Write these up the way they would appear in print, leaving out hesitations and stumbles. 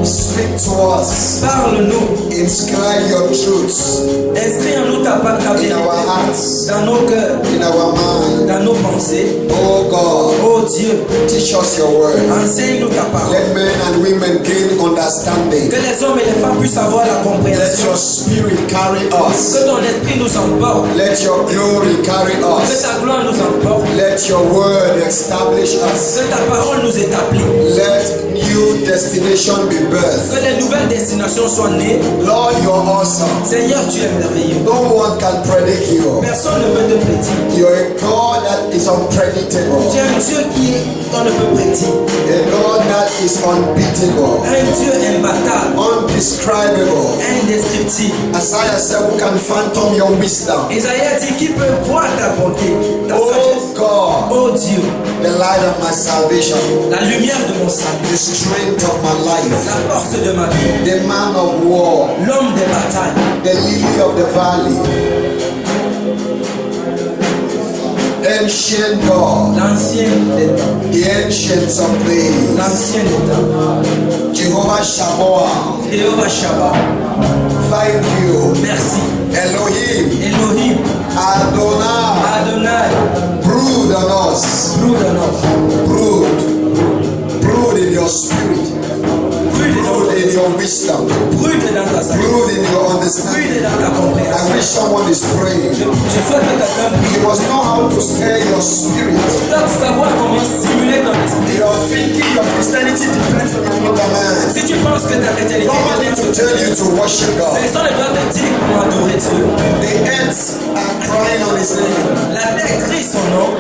Speak to us. Parle-nous. Inscribe your truths Inscris en nous ta vérité. in our hearts, Dans nos cœurs. in our mind. Dans nos pensées. Oh God, Oh Dieu. teach us your word. Enseigne-nous ta parole. Let men and women gain understanding. Que les hommes et les femmes puissent avoir la Let compréhension. your spirit carry us. Que ton esprit nous emporte. Let your glory carry Que us. ta gloire nous emporte. Let your word establish us. Que ta parole nous établit. Let new destination be birthed. Que les nouvelles destinations soient nées. Lord, you're awesome. Seigneur, tu es merveilleux. No one can predict you. Personne ne peut te prédire. You're a God that is unpredictable. Tu es un Dieu qu'on ne peut prédire. A God that is unbeatable, Un Dieu imbattable. undescribable. Indescriptible. Isaiah said, who can fathom your wisdom? Isaïe dit qu'il peut voir ta bonté, ta Oh sagesse. God, Oh Dieu, the light of my salvation, la lumière de mon salut, the strength of my life, la force de ma vie, the man of war, l'homme des batailles, the lily of the valley, ancient God, l'ancien des temps, the ancients of days, l'ancien des temps, Jehovah Shabbat. Jéhovah Shabbat, Thank you, merci, Elohim, Elohim, Adonai. Adonai, Brood on us, brood en nous, brood in your spirit, brood in your wisdom, brood dans ta sagesse, brood in your brood understanding. dans ta I compréhension. wish someone is praying. Je souhaite que quelqu'un prie. You must know how to stir your spirit. Tu dois savoir comment stimuler ton esprit. Your thinking, your Christianity depends on another man. Si tu penses que ta chrétienté Nobody to tell you to worship God. personne ne doit te dire pour adorer Dieu. The ants are crying on his name. La terre crie son nom.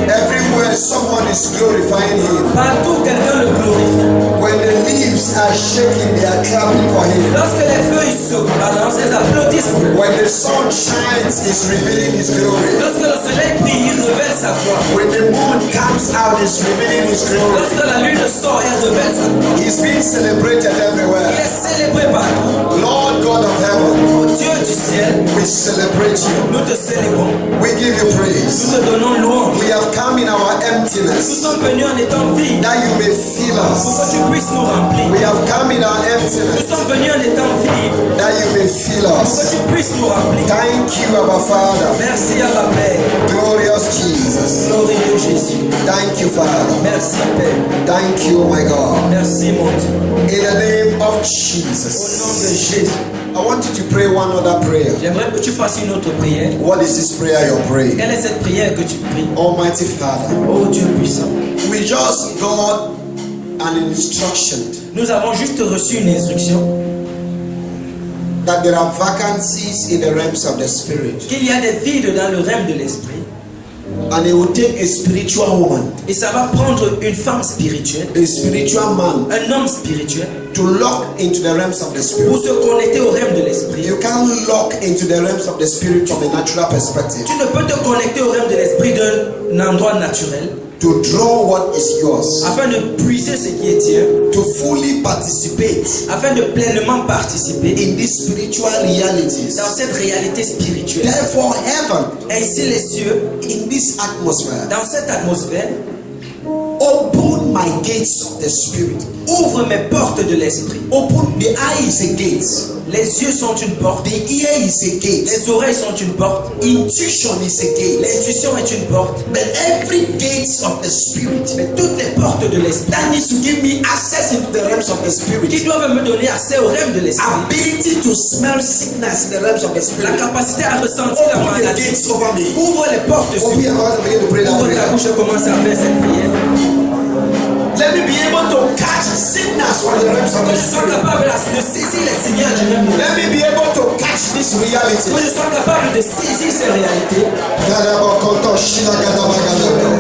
Everywhere someone is glorifying him. Partout, quelqu'un le glorifie. When the leaves are shaking, they are clapping for him. Lorsque les feuilles se balancent, elles applaudissent pour lui. When the sun shines, it's revealing his glory. Lorsque le soleil brille, il révèle sa gloire. When the moon comes out, it's revealing his glory. Lorsque la lune sort, elle révèle sa gloire. He's being celebrated Il everywhere. est célébré partout. Lord God of heaven, Ô Dieu du ciel, we celebrate you. nous te célébrons. We give you Nous praise. te donnons louange. We have come in our Nous emptiness sommes venus en étant vides that you may fill pour us. que tu puisses nous remplir. We have come in our Nous emptiness sommes venus en étant vides that you may fill pour que us. tu puisses nous remplir. Thank you, our Father. Merci à la Père. Glorious Jesus. Glorieux Jésus. Thank you, Father. Merci Père. Thank you, my God. Merci mon Dieu. In the name of Au nom de Jesus. Jésus. I want you to pray one other prayer. J'aimerais que tu fasses une autre prière. What is this prayer you're praying? Quelle est cette prière que tu pries? Almighty Father, Oh Dieu puissant. we just got an instruction Nous avons juste reçu une instruction that there are vacancies in the realms of the Spirit. qu'il y a des vides dans le règne de l'esprit. And it will take a spiritual woman, Et ça va prendre une femme spirituelle, a spiritual man, un homme spirituel, to lock into the realms of the pour Spirit. se connecter au règne de l'esprit. You can't lock into the realms of the Spirit from a natural perspective. Tu ne peux te connecter au règne de l'esprit d'un endroit naturel To draw what is yours, afin de puiser ce qui est tien, to fully participate afin de pleinement participer in these spiritual realities. dans cette réalité spirituelle. Therefore, heaven, Ainsi les cieux, in this atmosphere, dans cette atmosphère, open my gates of the Spirit. ouvre mes portes de l'esprit. Open the eye is a gate. Les yeux sont une porte, The ear is a gate. les oreilles sont une porte, Intuition is a gate. l'intuition est une porte. But every gate of the Spirit Mais toutes les portes de l'esprit that needs to give me access into the realms of the qui Spirit. doivent me donner accès au rêve de l'esprit, Ability to smell sickness in the realms of the la Spirit. capacité à ressentir la Open the maladie. gates over me. Ouvre les portes sur Open your mouth and begin to pray that Ouvre ta prayer. bouche et commence à faire cette prière. Let me be able to catch sickness from the realms of Que the je sois Spirit. capable de saisir les signaux du rêve de l'esprit. Let me be able to catch this reality. Que je sois capable de saisir ces réalités. Gadabakoto shinagadabagada.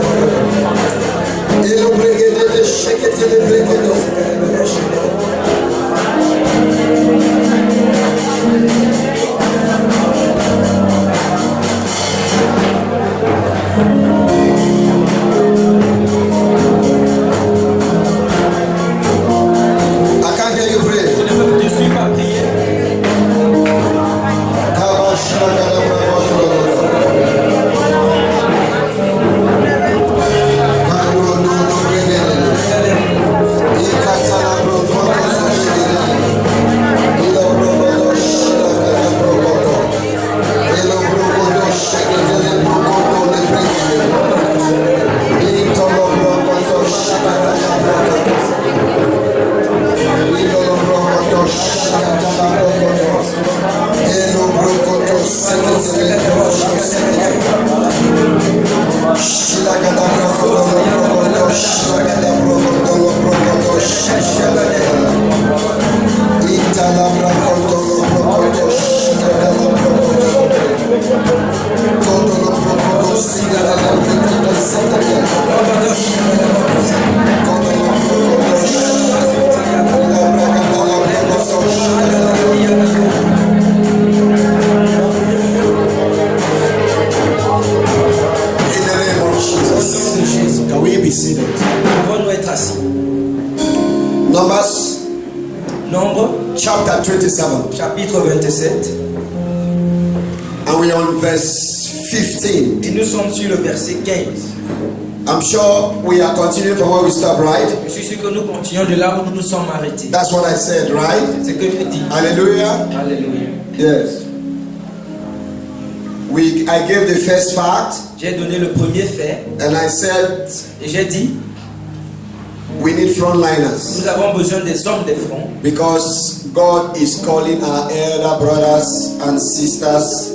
Elobregede shekete lebregedo. I can't hear you pray. Je ne te suis pas prier. Can we be seated? Pouvons-nous être assis? Numbers Nombre, chapter 27, chapitre 27. and we are on verse 15. Et nous sommes sur le verset 15. I'm sure we are continuing from where we stopped, right? Je suis sûr que nous continuons de là où nous nous sommes arrêtés. That's what I said, right? C'est ce que je dis. Hallelujah. Alléluia. Yes. I gave the first fact, J'ai donné le premier fait and I said et j'ai dit we need frontliners nous avons besoin des hommes de front because God is calling our elder brothers and sisters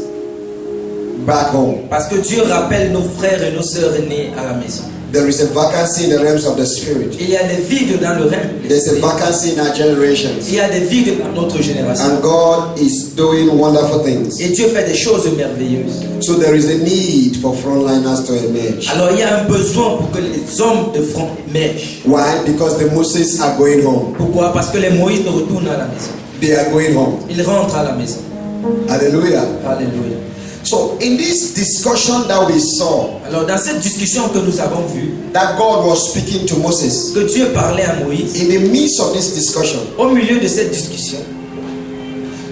back home. parce que Dieu rappelle nos frères et nos sœurs aînés à la maison. There is a vacancy in the realms of the spirit. Il y a des vides dans le règne. There's a vacancy in our generations. Il y a des vides dans notre génération. And God is doing wonderful things. Et Dieu fait des choses merveilleuses. So there is a need for frontliners to emerge. Alors il y a un besoin pour que les hommes de front émergent. Why? Because the Moses are going home. Pourquoi? Parce que les Moïse ne retournent à la maison. They are going home. Ils rentrent à la maison. Hallelujah. Alléluia. So in this discussion that we saw, Alors dans cette discussion que nous avons vue, that God was speaking to Moses, que Dieu parlait à Moïse, in the midst of this discussion, au milieu de cette discussion,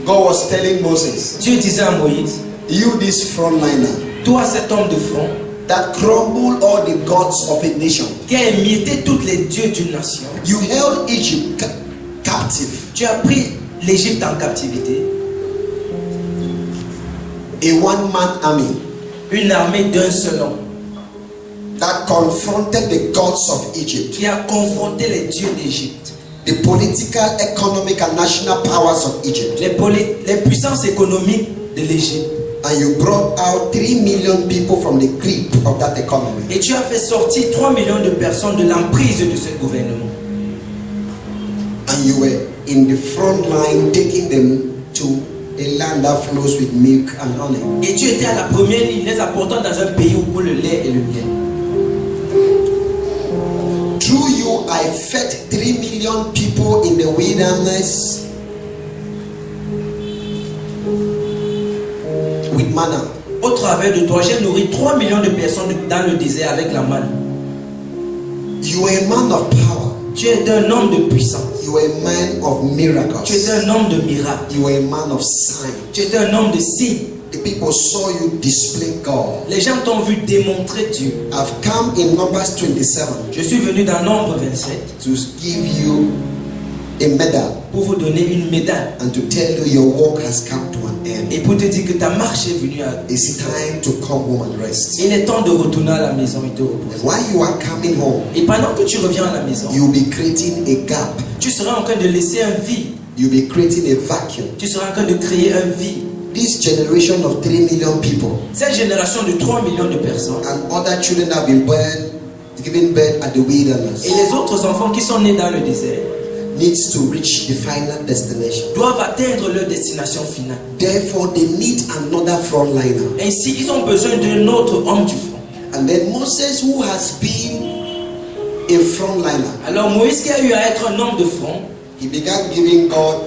God was telling Moses, Dieu disait à Moïse, you this frontliner toi cet homme de front, that crumbled all the gods of a nation, qui a émietté tous les dieux d'une nation, you held Egypt captive, tu as pris l'Égypte en captivité, a one-man army une armée d'un seul homme, that confronted the gods of Egypt, qui a confronté les dieux d'Égypte, the political, economic, and national powers of Egypt, les puissances économiques de l'Égypte. and you brought out 3 million people from the grip of that economy. Et tu as fait sortir 3 millions de personnes de l'emprise de ce gouvernement. And you were in the front line taking them to a land that flows with milk and honey. Et tu étais à la première ligne, les apportant dans un pays où coule le lait et le miel. Through you, I fed 3 million people in the wilderness with manna. Au travers de toi, j'ai nourri 3 millions de personnes dans le désert avec la manne. You were a man of power. Tu es un homme de puissance. You were a man of miracles. Tu es un homme de miracles. You were a man of signs. Tu es un homme de signes. The people saw you display God. Les gens t'ont vu démontrer Dieu. I've come in Numbers 27 Je suis venu dans Nombre 27 to give you a medal pour vous donner une médaille and to tell you your work has come to an end. et pour te dire que ta marche est venue à... It's time to come home and rest. Il est temps de retourner à la maison et de And reposer. while you are coming home, Et pendant que tu reviens à la maison, you'll be creating a gap. tu seras en train de laisser un vide. You'll be creating a vacuum. Tu seras en train de créer un vide. This generation of 3 million people Cette génération de 3 millions de personnes and other children have been given birth at the wilderness et les autres enfants qui sont nés dans le désert needs to reach the final destination. doivent atteindre leur destination finale. Therefore, they need another frontliner. Ainsi, ils ont besoin d'un autre homme du front. And then Moses, who has been a frontliner, Alors Moïse, qui a eu à être un homme de front, he began giving God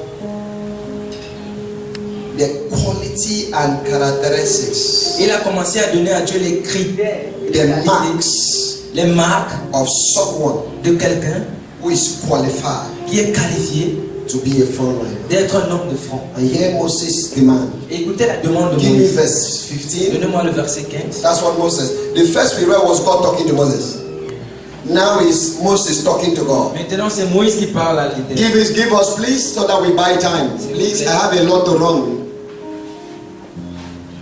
the quality and characteristics, il a commencé à donner à Dieu les critères, the marks les marques of someone de quelqu'un who is qualified qui est qualifié to be a frontliner. d'être un homme de front. And here Moses demand. Écoutez la demande de Give me Moïse. verse 15. Donnez-moi le verset 15. That's what Moses. The first we read was God talking to Moses. Now is Moses talking to God. Maintenant, c'est Moïse qui parle à l'Éternel. Give us, please, so that we buy time. Please, I have a lot to run.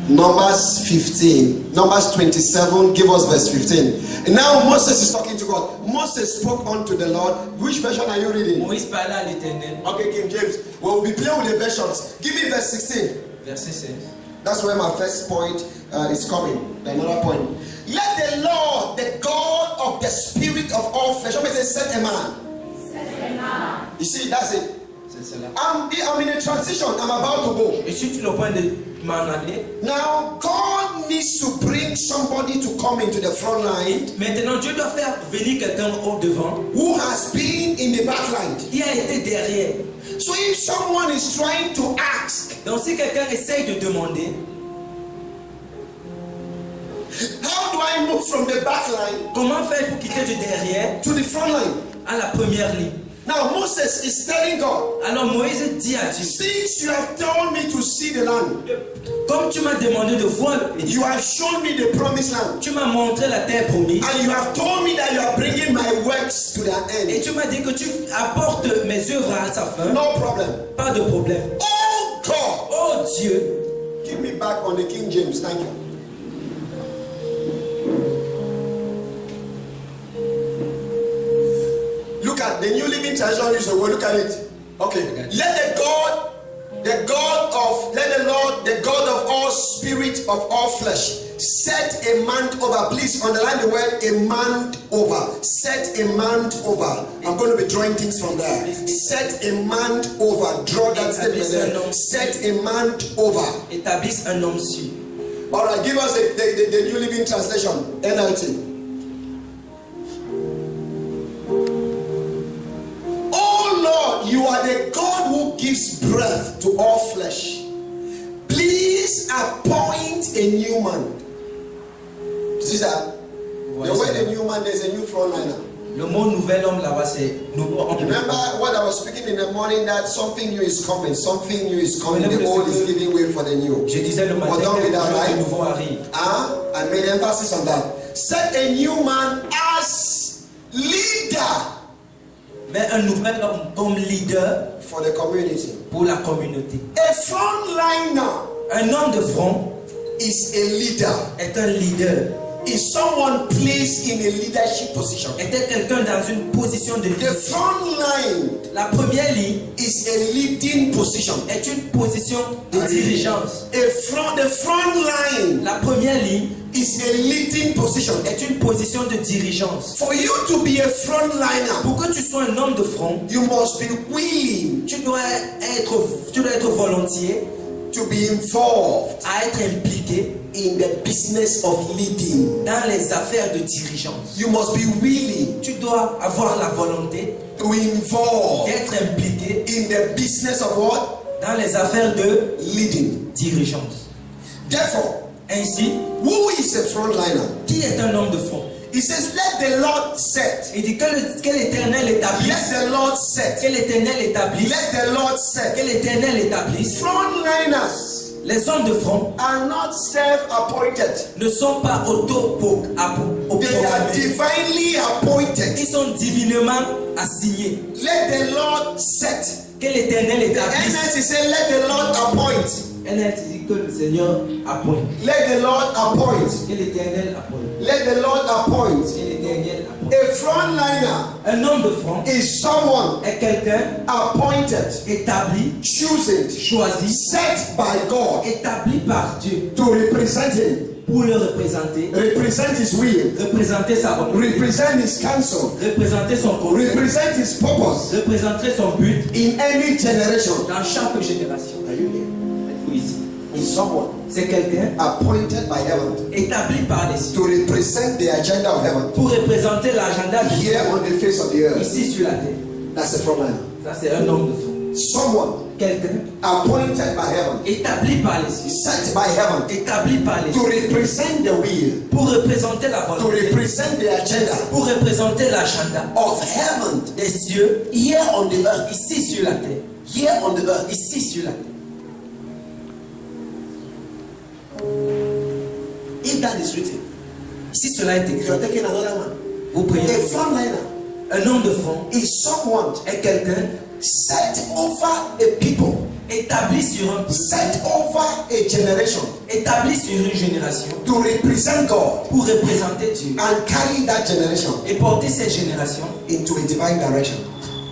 Numbers 15, Numbers 27. Give us verse 15. And now Moses is talking to God. Moses spoke unto the Lord. Which version are you reading? Moïse parlait à l'Éternel. Okay, King James. We'll be playing with the versions. Give me verse 16. Verset 16. That's where my first point is coming. Another point. Let the Lord, the the spirit of all flesh. Somebody say, set a man. You see, that's it. C'est cela. I'm in a transition. I'm about to go. Je suis sur le point de m'en aller. Now, God needs to bring somebody to come into the front line Maintenant, Dieu doit faire venir quelqu'un au devant who has been in the back line. qui a été derrière. So if someone is trying to ask, Donc, si quelqu'un essaye de demander, how do I move from the back line comment faire pour quitter du derrière to the front line? à la première ligne? Now, Moses is telling God, Alors Moïse dit à Dieu, since you have told me to see the land, comme tu m'as demandé de voir le pays, you have shown me the promised land, tu m'as montré la terre promise, and you have told me that you are bringing my works to their et end. tu m'as dit que tu apportes mes œuvres à sa fin, No problem. pas de problème. Oh God, Oh Dieu, give me back on the King James. Thank you. Look at the New Living Translation. Use the word. Look at it. Okay. Let the God of all spirit of all flesh, set a man over. Please underline the word a man over. Set a man over. I'm going to be drawing things from there. Set a man over. Draw that statement there. Set a man over. établisse un homme sur. All right, give us the New Living Translation, NLT. Oh Lord, you are the God who gives breath to all flesh. Please appoint a new man. See that? The word a new man, there's a new frontliner. Le mot nouvel homme là-bas, c'est nouveau homme. Remember what I was speaking in the morning, that something new is coming. Something new is coming. The old is giving way for the new. Je disais le matin Well, don't be que that quelque chose right. de nouveau arrive. I made emphasis on that. Set a new man as leader Mais un nouvel homme comme leader for the community. pour la communauté. A frontliner Un homme de front is a leader. est un leader. Is someone placed in a leadership position. Était quelqu'un dans une position de The leadership. front line La première ligne is a leading position. est une position de dirigeance. The front line La première ligne is a leading position. est une position de dirigeance. For you to be a frontliner, Pour que tu sois un homme de front, you must be willing tu dois être volontiers to be involved à être impliqué in the business of leading. dans les affaires de dirigeance. You must be willing Tu dois avoir la volonté to involve d'être impliqué in the business of what? dans les affaires de Leading. dirigeance. Therefore, Ainsi, who is a frontliner? qui est un homme de front? He says, let the Lord set. Il dit que l'Éternel établisse, Let the Lord set. que l'Éternel établisse, Let the Lord set. que l'Éternel établisse. Frontliners Les hommes de front are not self-appointed. ne sont pas They are autoproclamés. divinely appointed. Ils sont divinement assignés. Let the Lord set. Que l'Éternel The établisse. NLT say, let the Lord appoint. Elle dit que le Seigneur appointe. Let the Lord appoint. Que l'Éternel appointe. Let the Lord appoint. Que l'Éternel appointe. A frontliner Un homme de front is someone est quelqu'un appointed, établi, chosen, choisi, set by God établi par Dieu to represent Him, pour le représenter, represent His will, représenter sa volonté, represent His counsel, représenter son conseil, represent His purpose représenter son but in any generation. dans chaque génération. Are you here? Êtes-vous ici? Is someone C'est quelqu'un appointed by heaven établi par les cieux to represent the agenda of heaven pour représenter l'agenda de Dieu here on the face of the earth. ici sur la terre. That's a frontliner. Ça, c'est un homme de front. Someone Quelqu'un appointed by heaven, établi par les cieux, set by heaven établi par les to cieux represent the will, pour représenter la to volonté, represent the agenda pour représenter l'agenda of heaven des cieux here on the earth. ici sur la terre. Here on the earth. Ici sur la terre. If that is written, Si cela est écrit, you are taking another one. vous priez. A frontliner Un homme de front is someone est quelqu'un set over a people, établi sur un peuple, set over a generation établi sur une génération to represent God pour représenter Dieu and carry that generation et porter cette génération into a divine direction.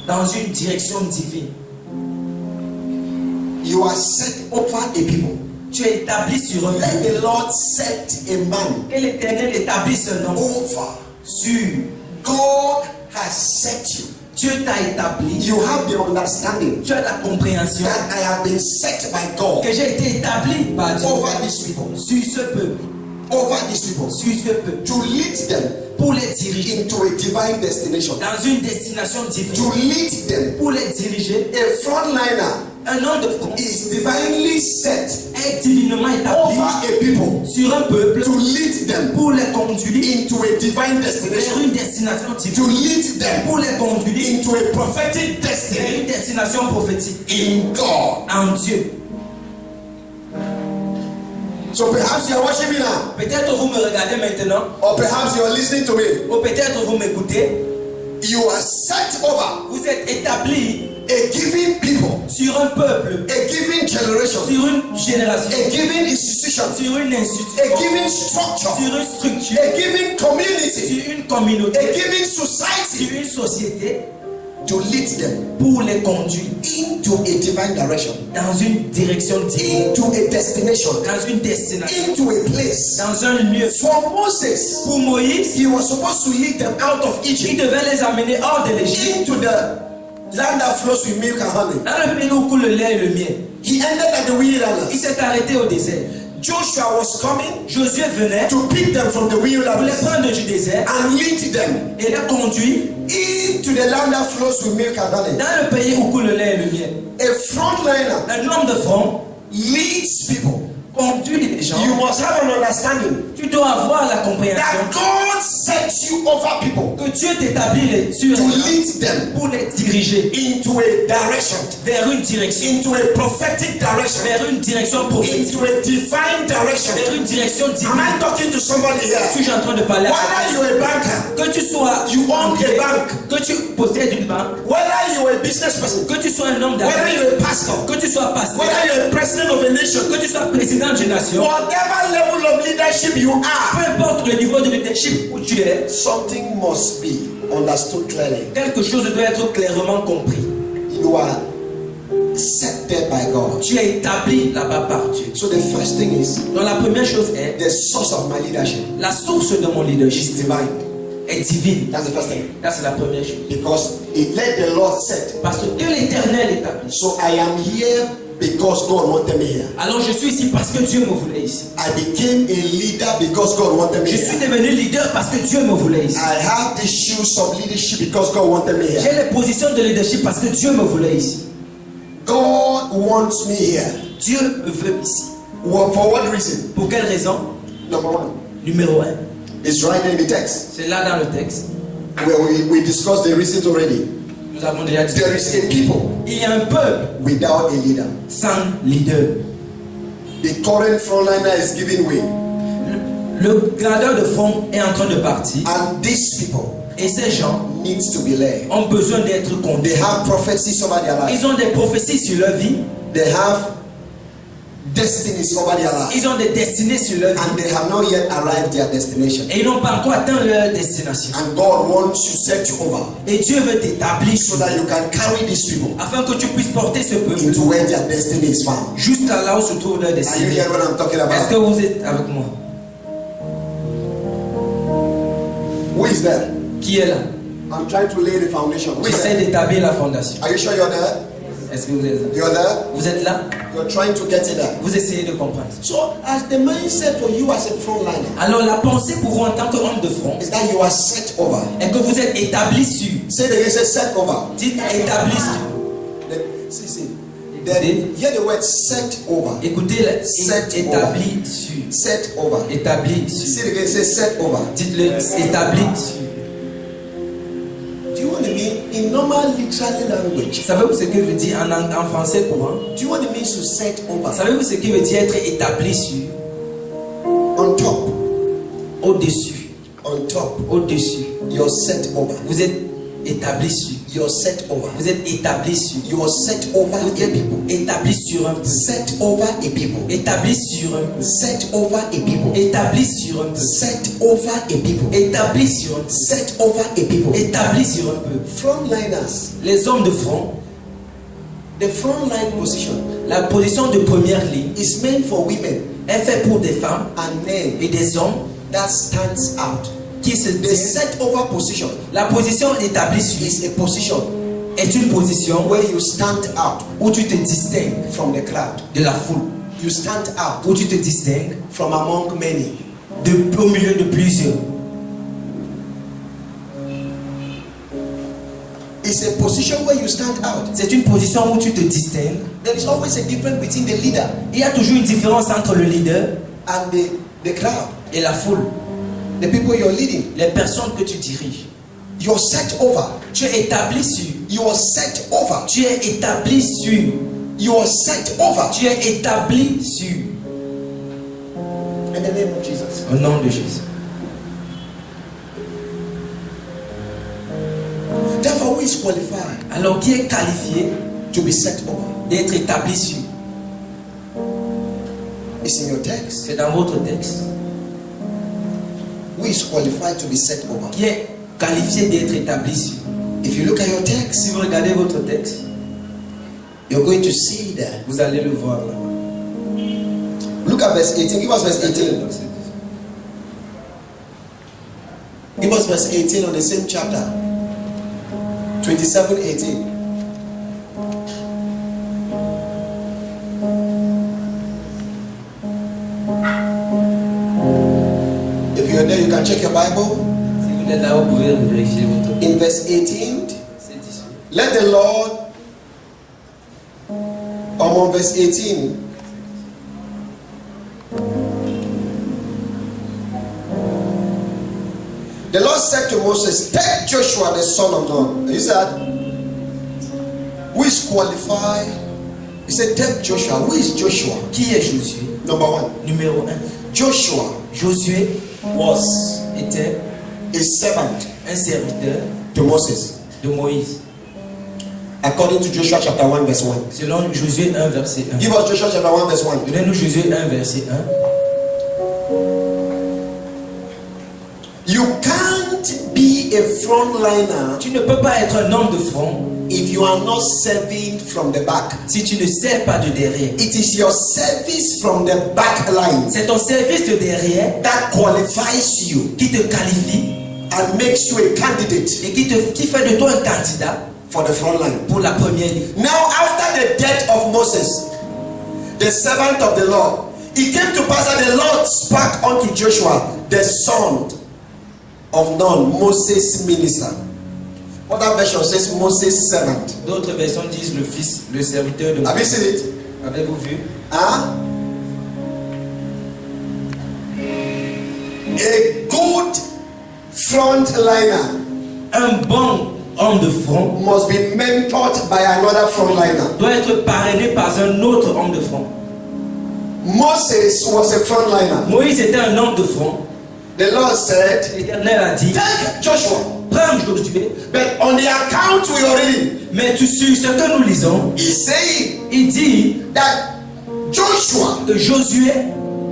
dans une direction divine. You are set over a people. Tu es établi sur un Let peuple. the Lord set a man Que l'Éternel établisse un homme over sur God has set you. Dieu t'a établi. You have the understanding Tu as la compréhension that I have been set by God que j'ai été établi par Dieu over these people, sur ce peuple, over these people, sur ce peuple, to lead them pour les diriger into a divine destination. dans une destination divine, To lead them. pour les diriger. A frontliner Un homme de front is divinely set est divinement établi over a people sur un peuple to lead them pour les conduire into a divine vers destination, une destination to divine, lead them pour les conduire into a prophetic vers destiny une destination prophétique in God. en Dieu. So perhaps you are watching me now, Peut-être vous me regardez maintenant, or perhaps you are listening to me. ou peut-être vous m'écoutez. You are set over Vous êtes établi a given people, sur un peuple, a given generation, sur une génération, a given institution, sur une a institution, given structure, sur une structure, a given community, sur une communauté, a given society sur une société, to lead them pour les conduire into a divine direction, dans une direction divine, into a destination, dans une destination, into a place. dans un lieu. For Moses, Pour Moïse, he was supposed to lead them out of il Egypt devait les amener hors de l'Égypte, into the land that flows with milk and honey. dans le pays où coule le lait et le miel. He ended at the wilderness. Il s'est arrêté au désert. Joshua was coming Josué venait to pick them from the pour les wilderness prendre du désert and lead them et les conduire into the land that flows with milk and honey. dans le pays où coule le lait et le miel. A frontliner Un homme de front leads people. conduit les gens. You must have an understanding Tu dois avoir la compréhension that God sets you over people que Dieu t'établit sur to les gens lead them pour les diriger into a direction, vers une direction, into a prophetic direction, vers une direction prophétique, into a divine direction. vers une direction Am divine. I talking to somebody here? Suis-je en train de parler à Whether you're a banker, que tu sois you own a bank, que tu possèdes une banque, whether you're a business person, que tu sois un homme whether d'affaires, you're a pastor, que tu sois pasteur, whether you're a president of a nation, que tu sois président d'une nation, whatever level of leadership you peu are, importe le niveau de leadership où tu es, something must be understood clearly. quelque chose doit être clairement compris. You are set there by God. Tu es établi là-bas par Dieu. So the first thing is Donc la première chose est, the source of my leadership la source de mon is leadership divine. est divine. That's the first thing. Ça c'est la première chose. Because it let the Lord set. Parce que l'Éternel établit. So I am here because God wanted me here. Alors je suis ici parce que Dieu me voulait ici. I became a leader because God wanted me Je suis here. devenu leader parce que Dieu me voulait ici. I have the shoes of leadership because God wanted me J'ai here. les positions de leadership parce que Dieu me voulait ici. God wants me here. Dieu me veut ici. Well, for what reason? Pour quelle raison? Number one, Numéro 1. it's right in the text C'est là dans le texte. where we discussed the reasons already. Nous avons déjà dit. There is a people Il y a un peuple without a leader. sans leader. The current frontliner is giving way, Le gardeur de front est en train de partir. and these people Et ces gens need to be led. ont besoin d'être They conduits. have prophecies over their life. Ils ont des prophéties sur leur vie. They have destinies over their life, Ils ont des destinées sur leur vie. and they have not yet arrived their destination. Et ils n'ont pas encore atteint leur destination. And God wants to set you over Et Dieu veut t'établir so that you can carry these people afin que tu puisses porter ce peuple into where their destiny is found. jusqu'à là où se trouve leur Are you destinée. hearing what I'm talking Est-ce que about? vous êtes avec moi? Who is there? Qui est là? I'm trying to lay the foundation. Who is J'essaie there? d'établir la fondation. Are you sure you're there? Est-ce que vous êtes là? You're there? Vous êtes là? You're trying to get it there. Vous essayez de comprendre. So, as the mindset for you as a frontliner Alors la pensée pour vous en tant qu'homme de front is that you are set over. est que vous êtes établi sur. Say the again, say set over. Dites établi sur. See. Then hear the word set over. Écoutez, Set établi sur. Set over. Établi Say sur. it again, say set over. Dites-le, établi sur. Do you want to mean in normal literary language? Savez-vous ce que veut dire en français courant? Do you want to mean to set over? Savez-vous ce qui veut dire être établi sur? On top. Au-dessus. On top. Au-dessus. You're set over. Vous êtes établi sur. You're set over. Vous êtes établi sur. You're set over Vous a êtes people. établi sur un peuple. Set over a people. Établi sur un. Set over a people. Établi sur un peuple. Set over a people. Établi sur un peuple. Set over a people. Établi sur un peuple. Frontliners. Les hommes de front, The frontline position la position de première ligne is meant for women est faite pour des femmes and men et des hommes that stands out. qui se The set over position La position établie sur is a position est une position where you stand out où tu te distingues from the crowd. de la foule, You stand out où tu te distingues from among many. au milieu de plusieurs. It's a position where you stand out. C'est une position où tu te distingues. There is always a difference between the leader Il y a toujours une différence entre le leader and the crowd, et la foule, the people you're leading. les personnes que tu diriges. You're set over. Tu es établi sur. You are set over. Tu es établi sur. You are set over. Tu es établi sur. In the name of Jesus. Au nom de Jésus. Therefore, who is qualified Alors qui est qualifié to be set over? d'être établi sur? It's in your text. C'est dans votre texte. Who is qualified to be set over? Qui est qualifié d'être établi sur? If you look at your Si text, vous regardez votre texte, you're going to see that. vous allez le voir là. Look at verse 18. Give us verse 18. Give us verse 18 on the same chapter. 27:18. If you're there, you can check your Bible. Si vous êtes là, vous pouvez vérifier votre texte. In verse 18, C'est 18. let the Lord, on verse 18, the Lord said to Moses, take Joshua the son of Nun. He said, who is qualified? He said, take Joshua. Who is Joshua? Qui est Josué? Number one, Numéro 1. Joshua Josué was était a servant un serviteur to Moses, de Moïse. according to Joshua chapter 1 verse 1. Selon Josué 1, verset 1. Give us Joshua chapter 1 verse 1. Donnez-nous Josué 1, verset 1. You can't be a frontliner Tu ne peux pas être un homme de front if you are not serving from the back. si tu ne sers pas de derrière. It is your service from the back line C'est ton service de derrière that qualifies you qui te qualifie and makes you a candidate et qui fait de toi un candidat for the front line. pour la première ligne. Now, after the death of Moses, the servant of the Lord, it came to pass that the Lord spake unto Joshua, the son of Nun, Moses' minister. Other version says Moses' servant. D'autres versions disent le fils, le serviteur de Have you Moïse. seen it? Avez-vous vu? Huh? A good frontliner Un bon homme de front must be mentored by another frontliner. doit être parrainé par un autre homme de front. Moses was a frontliner. Moïse était un homme de front. The Lord said, L'Éternel a dit, take Joshua. prends Josué, But on the account we are reading, mais sur ce que nous lisons, he's saying il dit that Joshua, que Josué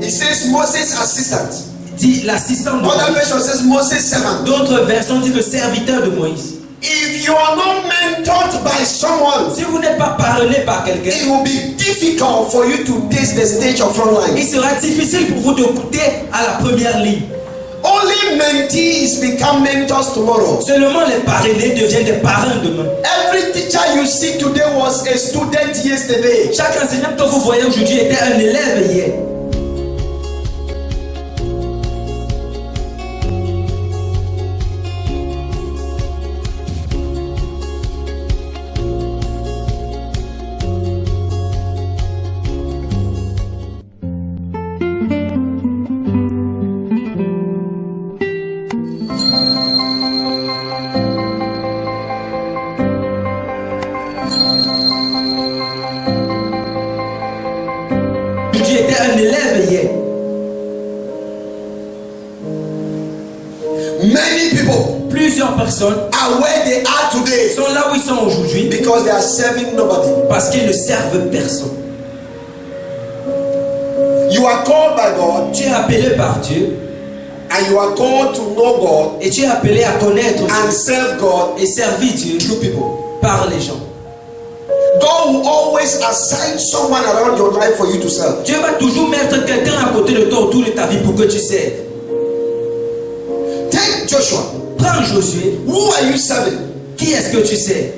he says Moses' assistant. dit l'assistant de Other Moïse. version says Moses' servant. D'autres versions disent le serviteur de Moïse. If you are not mentored by someone, Si vous n'êtes pas parrainé par quelqu'un, it will be difficult for you to taste the stage of frontline. il sera difficile pour vous de goûter à la première ligne. Only mentees become mentors tomorrow. Seulement les parrainés deviennent des parrains demain. Every teacher you see today was a student yesterday. Chaque enseignant que vous voyez aujourd'hui était un élève hier. Aujourd'hui était un élève hier. Many people Plusieurs personnes are where they are today sont là où ils sont aujourd'hui because they are serving nobody. parce qu'ils ne servent personne. You are called by God Tu es appelé par Dieu and you are called to know God et tu es appelé à connaître and Dieu serve God et servir Dieu through people. par les gens. God will always assign someone around your life for you to serve. Dieu va toujours mettre quelqu'un à côté de toi autour de ta vie pour que tu serves. Take Joshua. Prends Josué. Who are you serving? Qui est-ce que tu sais?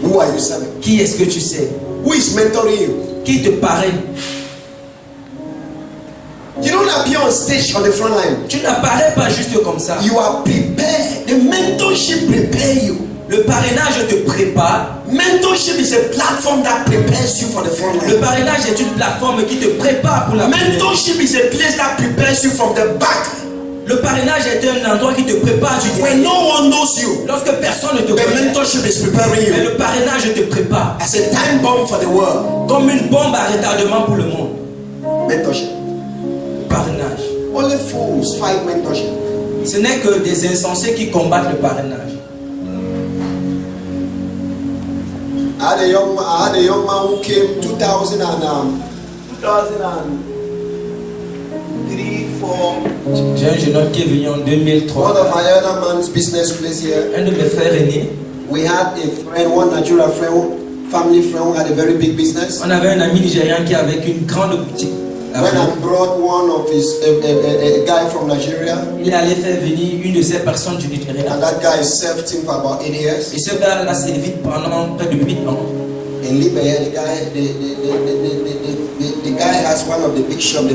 Who are you serving? Qui est-ce que tu sais? Who is mentoring you? Qui te parraine? You don't appear on stage on the front line. Tu n'apparais pas juste comme ça. You are prepared. The mentorship prepare you. Le parrainage te prépare. Mentorship is a platform that prepares you for the front Le line. parrainage est une plateforme qui te prépare pour la Mentorship is a place that prepares you from the back. Le parrainage est un endroit qui te prépare du When derrière. no one knows you, Lorsque personne ne te the connaît, mentorship is preparing mais you le parrainage te prépare as a time bomb for the world. comme une bombe à retardement pour le monde. Mentorship. Parrainage. Only fools fight mentorship. Ce n'est que des insensés qui combattent le parrainage. I had a young man who came 2003, 4. J'ai un jeune homme qui est venu en One 2003. of my elder man's business place here. Un de mes frères aînés. We had a friend, one Nigerian friend, family friend who had a very big business. On avait un ami nigérian qui avait une grande boutique. When I brought one of his a guy from Nigeria, Il allait faire venir une de ces personnes du Nigeria. and that guy served him for about 8 years. Et ce gars l'a servi pendant près de 8 ans. In Liberia, the guy has one of the big shops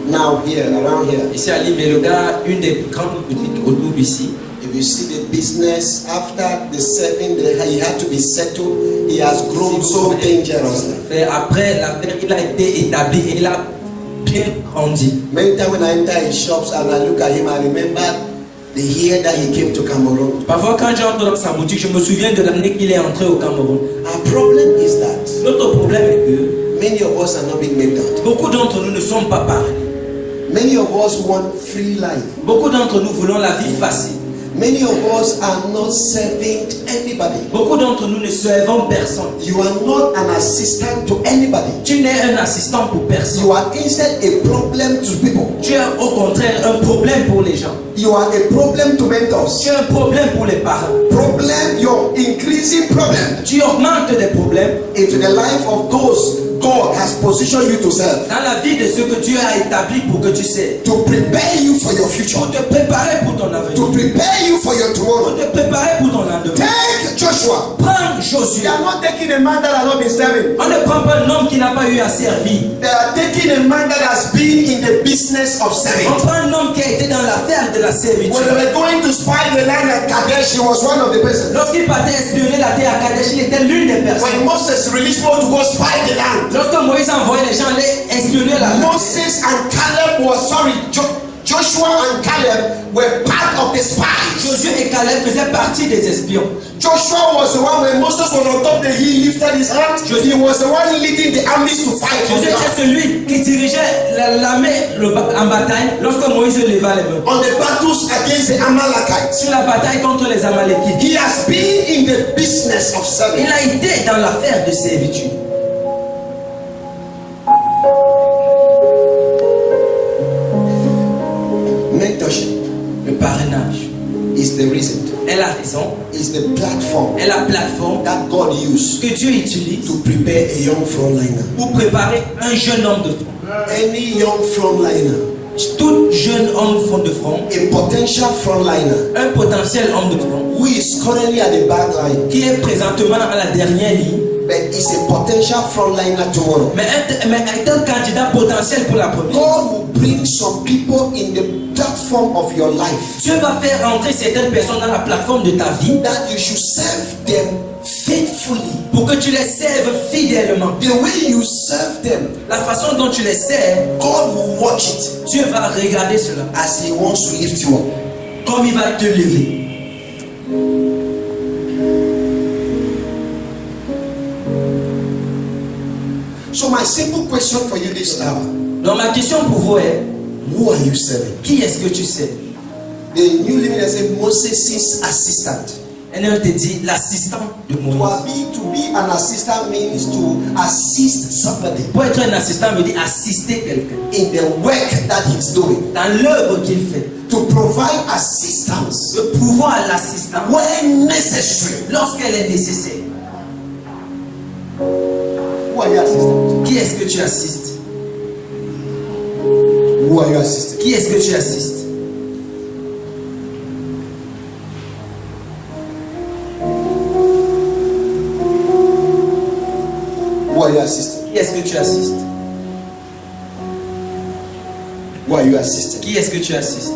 now here, around here. Ici à Libé, le gars, une des grandes boutiques autour d'ici. If you see the business after the setting, he had to be settled. He has grown so dangerously. Et après l'affaire, il a été établi et il a bien grandi. Many times when I enter his shops and I look at him, I remember the year that he came to Cameroon. Parfois, quand j'entre dans sa boutique, je me souviens de l'année qu'il est entré au Cameroun. Our problem is that Notre problème est que many of us are not being mentored. beaucoup d'entre nous ne sommes pas parrainés. Many of us want free life. Beaucoup d'entre nous voulons la vie facile. Many of us are not serving anybody. Beaucoup d'entre nous ne servons personne. You are not an assistant to anybody. Tu n'es un assistant pour personne. You are instead a problem to people. Tu es au contraire un problème pour les gens. You are a problem to mentors. Tu es un problème pour les parents. Problem, you're increasing problem Tu augmentes des problèmes into the life of those God has positioned you to serve. dans la vie de ceux que Dieu a établis pour que tu sais. To prepare you for your future. Pour te préparer pour ton To avenir. prepare you for your Pour tomorrow. te préparer pour ton lendemain. Take Joshua. Prends Josué. They are not taking a man that has not been serving. On ne prend pas un homme qui n'a pas eu à servir. They are taking a man that has been in the business of serving. On prend un homme qui a été dans l'affaire de la servitude. When they were going to spy the land at Kadesh, he was one of the persons. Lorsqu'il partait espionner la terre à Kadesh, il était l'une des personnes. When Moses released people to go spy the land, Lorsque Moïse a envoyé les gens aller espionner la terre, Moses and Caleb Joshua and Caleb were part of the spies. Josué et Caleb faisaient partie des espions. Joshua was the one when Moses was on top of the hill, lifted his hands. He was the one leading the armies to fight. Josué était celui qui dirigeait l'armée en bataille lorsque Moïse leva les mains. On the battles against the Amalekites. Sur la bataille contre les Amalékites. He has been in the business of serving. Il a été dans l'affaire de servitude. Mentorship Le parrainage is the reason, est la raison, is the platform est la plateforme that God used que Dieu utilise to prepare a young frontliner. pour préparer un jeune homme de front. Any young frontliner, Tout jeune homme front de front, a potential frontliner un potentiel homme de front, who is currently at the back line, qui est présentement à la dernière ligne, but is a potential frontliner tomorrow. mais est un candidat potentiel pour la première. God will bring some people in the platform of your life Dieu va faire rentrer certaines personnes dans la plateforme de ta vie that you should serve them faithfully. pour que tu les serves fidèlement. The way you serve them, La façon dont tu les sers, God will watch it Dieu va regarder cela as He wants to lift you up. comme il va te lever. So my simple question for you this hour: Donc ma question pour vous est, who are you serving? qui est-ce que tu sers? The New Living says Moses' assistant. Elle te dit l'assistant de Moïse. To be an assistant means to assist somebody Pour être un assistant veut dire assister quelqu'un in the work that he's doing. dans l'œuvre qu'il fait. To provide assistance Le pouvoir à l'assistant when necessary. lorsqu'elle est nécessaire. Who are you assisting? Qui est-ce que tu assistes? Who are you assisting? Qui est-ce que tu assistes? Who are you assisting? Qui est-ce que tu assistes? Who are you assisting? Qui est-ce que tu assistes?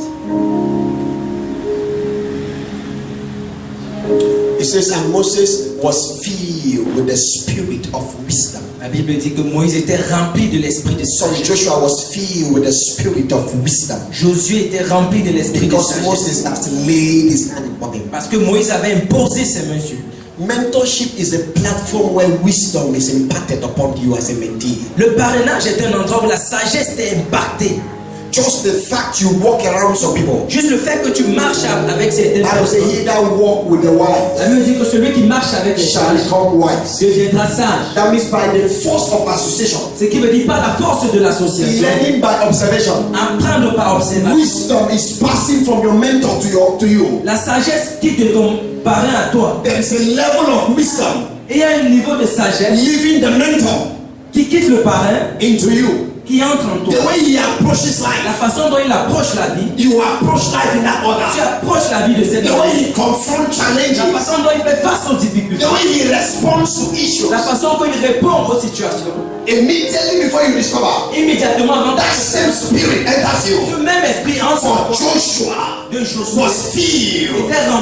It says, and Moses was filled with the spirit of wisdom. La Bible dit que Moïse était rempli de l'esprit de So sagesse. Joshua was filled with the spirit of wisdom. Josué était rempli de l'esprit de Because sagesse. Moses has laid his hand upon him. Parce que Moïse avait imposé ses mains sur lui. Mentorship is a platform where wisdom is imparted upon you as a mentee. Le parrainage est un endroit où la sagesse t'est impactée. Just the fact you walk around some people. Juste le fait que tu marches avec certaines I say, personnes. he that walk with the wise La Bible dit que celui qui marche avec les shall sages become wise. deviendra sage. That means by the force of association, Ce qui veut dire pas la force de l'association. learning by observation. Apprendre par observation. Wisdom is passing from your mentor to you. La sagesse quitte de ton parrain à toi. There is a level of wisdom Et il y a un niveau de sagesse leaving the mentor qui quitte le parrain, into you. qui entre en The toi. way he approaches La life, façon dont il approche la vie, you approach life in that tu order. approches la vie de cette The way manière. he confronts La challenges, façon dont il fait face aux difficultés. the way he responds to issues. La façon dont il répond aux situations. Immediately before you discover, Immédiatement avant that same spirit enters you. ce même esprit entre For en toi. Joshua De Josué was filled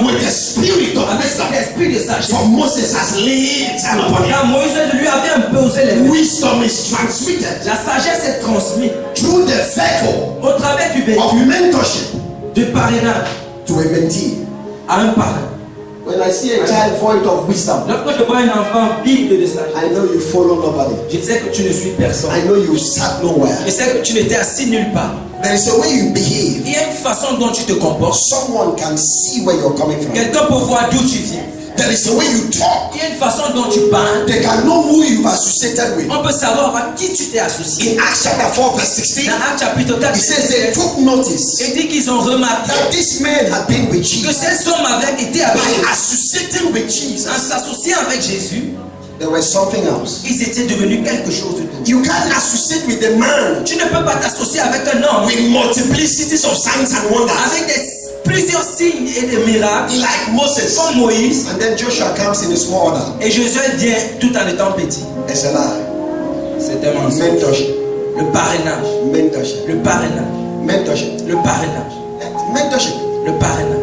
with the spirit of avec wisdom. cet esprit de sagesse. For Moses has laid his hand upon him. Car Moïse lui avait imposé les mains. Wisdom is transmitted La sagesse est transmise through the vehicle au travers du of véhicule mentorship de parrainage to a mentee. à un parrain. When I see a child void of wisdom, Lorsque je vois un enfant vide de sagesse, I know you follow nobody. je sais que tu ne suis personne. I know you sat nowhere. Je sais que tu n'étais assis nulle part. There is a way you behave. Il y a une façon dont tu te comportes. Someone can see where you're coming from. Quelqu'un peut voir d'où tu viens. There is a way you talk. Il y a une façon dont tu parles. They can know who you've associated with. On peut savoir à qui tu t'es associé. In Acts chapter 4 verse 16, Dans Actes chapitre 4, it says they took notice il dit qu'ils ont remarqué that this man had been with que Jesus. ces hommes avaient été avec By eux. associating with Jesus, En s'associant avec Jésus, there was something else. ils étaient devenus quelque chose de tout. You can't associate with a man Tu ne peux pas t'associer avec un homme with multiplicities of signs and wonders avec plusieurs signes et des miracles like Moses. comme Moïse, And then Joshua comes in a small order. et Josué vient tout en étant petit. It's a lie. C'est un mensonge. Mentorship. Le parrainage, Mentorship. le parrainage, Mentorship. le parrainage, Mentorship le parrainage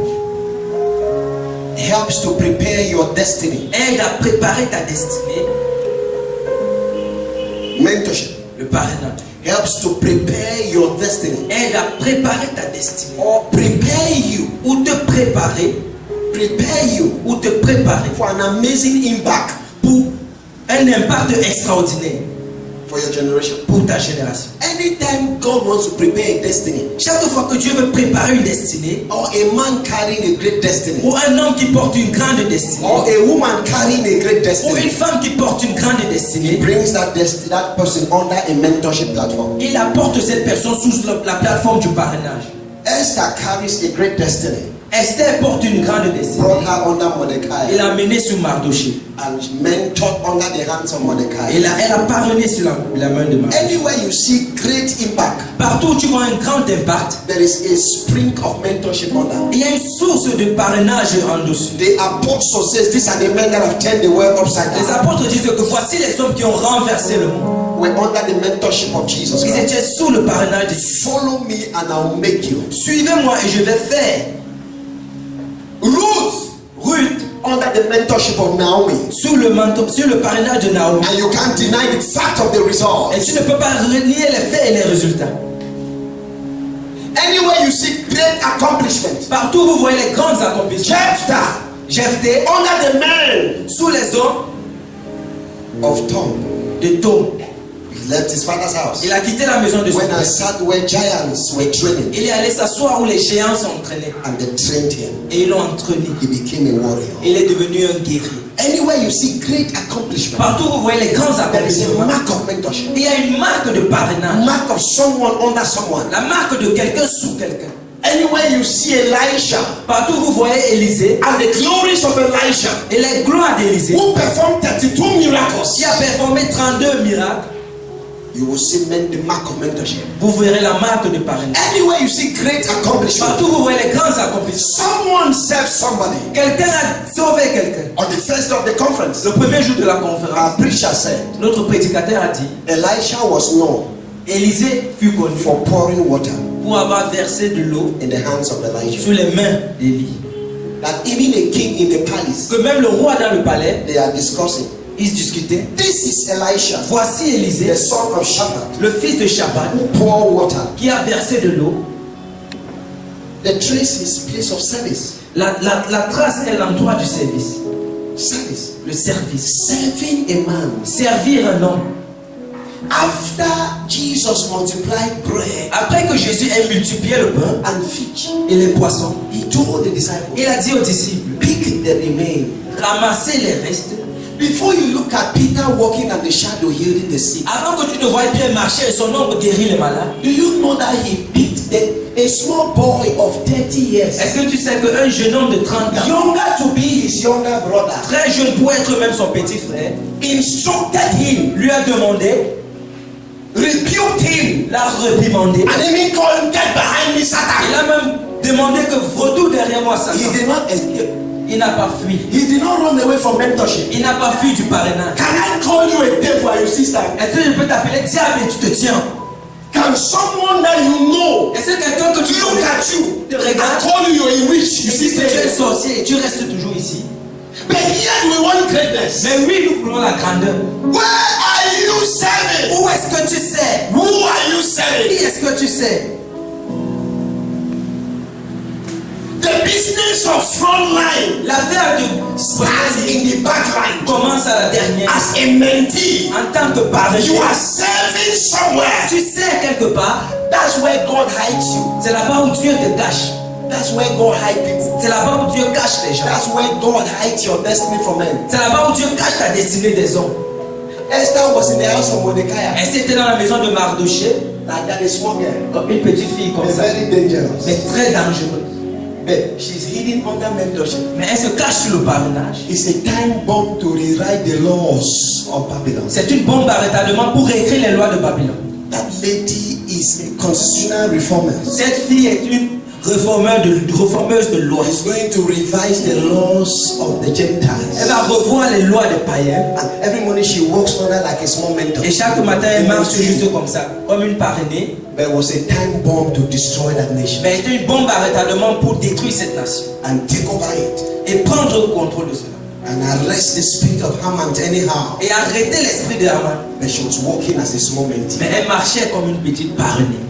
helps to prepare your destiny. aide à préparer ta destinée. Mentorship Le parrainage helps to prepare your destiny. aide à préparer ta destinée. Or prepare you. Ou te préparer, Prepare you ou te préparer for an amazing impact pour un impact extraordinaire for your generation. pour ta génération. Anytime God wants to prepare a destiny, Chaque fois que Dieu veut préparer une destinée, or a man carrying a great destiny, ou un homme qui porte une grande destinée, or a woman carrying a great ou une destiny, femme qui porte une grande destinée, brings that person under a mentorship platform. il apporte cette personne sous la plateforme du parrainage. Esther carries a great destiny. Esther porte une grande destinée. Brought her under Il Mordecai l'a menée sur Mardoché. and mentored under the hands of Mordecai. Elle a parrainé sur la main de Mardoché. Anywhere you see great impact, Partout où tu vois un grand impact, there is a spring of mentorship under. il y a une source de parrainage en dessous. The apostle says, these are the men that have turned the world upside Les down. apôtres disent que voici les hommes qui ont renversé le monde. We're under the mentorship of Jesus Ils Christ. étaient sous le parrainage de Jésus. Follow me and I'll make you. Suivez-moi et je vais faire. Ruth, Under the mentorship of Naomi. sur le parrainage de Naomi. And you can't deny the fact of the result. Et tu ne peux pas renier les faits et les résultats. Anywhere you see great accomplishment. Partout où vous voyez les grands accomplissements. Jephthah, Jephthé, under the men sous les hommes of Tom, de Tom. he left his father's house. Il a quitté la maison de son When I père. sat where giants were training, Il est allé s'asseoir où les géants s'entraînaient. and they trained him, Et ils l'ont entraîné. he became a warrior. Il est devenu un guerrier. Anywhere you see great accomplishment, Partout où vous voyez les grands there is a accomplissements, mark of mentorship, il y a une marque de parrainage. mark of someone under someone. La marque de quelqu'un sous quelqu'un. Anywhere you see Elisha Partout où vous voyez Élisée and the glories of Elisha, et les gloires d'Élisée, who performed 32 miracles, qui a performé 32 miracles, you will see the mark of mentorship. vous verrez la marque de parrainage. Anywhere you see great accomplishment, Partout vous voyez les grands accomplissements. someone saved somebody. Quelqu'un a sauvé quelqu'un. On the first of the conference, Le premier jour de la conférence, our preacher said, notre prédicateur a dit, Elisha was known Élisée fut connu for pouring water pour avoir versé de l'eau in the hands of Elijah. sur les mains d'Élie. That even a king in the palace, Que même le roi dans le palais, they are discussing. ils discutaient. This is Elisha, Voici Élisée, the son of Shaphat, le fils de Shaphat, who pour water. qui a versé de l'eau. The trace is place of service. La trace est l'endroit du service. Service. Le service. Serving a man. Servir un homme. After Jesus multiplied bread Après que Jésus ait multiplié le pain and fish, et les poissons, he told the disciples, il a dit aux disciples, pick the remain. ramassez les restes. Before you look at Peter walking at the shadow healing the sick, Avant que tu ne voies Pierre marcher et son ombre guérit les malades, do you know that he picked a small boy of 30 years, est-ce que tu sais qu'un jeune homme de 30 ans, younger to be his younger brother, très jeune pour être même son petit frère, instructed him, lui a demandé, rebuked him, l'a réprimandé. and even called him, get behind me, Il Satan. a même demandé que retourne derrière moi, He Satan. did not escape. Il n'a pas fui. He did not run away from mentorship. Il n'a pas fui du parrainage. Can I call you a devil, your sister? Est-ce que je peux t'appeler diable et tu te tiens? Can someone that you know Est-ce que quelqu'un que tu look connais at you te and regarde call you a witch? You et dit see, que tu es sorcier et tu restes toujours ici? but yet we want greatness. Mais oui, nous voulons la grandeur. Where are you serving? Où est-ce que tu sais? Who are you Qui serving? est-ce que tu sais? The business of front line L'affaire de starts in the back line. commence à la dernière. As a mentee, En tant que parrain, you are serving somewhere. tu sais quelque part, That's where God hides you. c'est là-bas où Dieu te cache. That's where God hides people. C'est là-bas où Dieu cache les gens. That's where God hides your destiny from men. C'est là-bas où Dieu cache ta destinée des hommes. Esther was in the house of Mordecai. Elle était dans la maison de Mardoché, Like that, a small girl. comme une petite fille comme It's ça, very dangerous. mais très dangereuse. But she's hidden under mentorship. Mais elle se cache sur le parrainage. It's a time bomb to rewrite the laws of Babylon. C'est une bombe à retardement pour réécrire les lois de Babylone. That lady is a constitutional reformer. Cette fille est une réformeuse de loi. She's going to revise the laws of the Elle Gentiles. va revoir les lois des païens. And every morning she walks under like a small mentor. Et chaque matin, elle marche juste comme ça, comme une parrainée. But it was a time bomb to destroy that nation Mais c'est une bombe à retardement pour détruire cette nation and take over it et prendre le contrôle de cela. and arrest the spirit of Haman anyhow. Et arrêter l'esprit de Haman. But she was walking as a small mentee. Mais elle marchait comme une petite parrainée.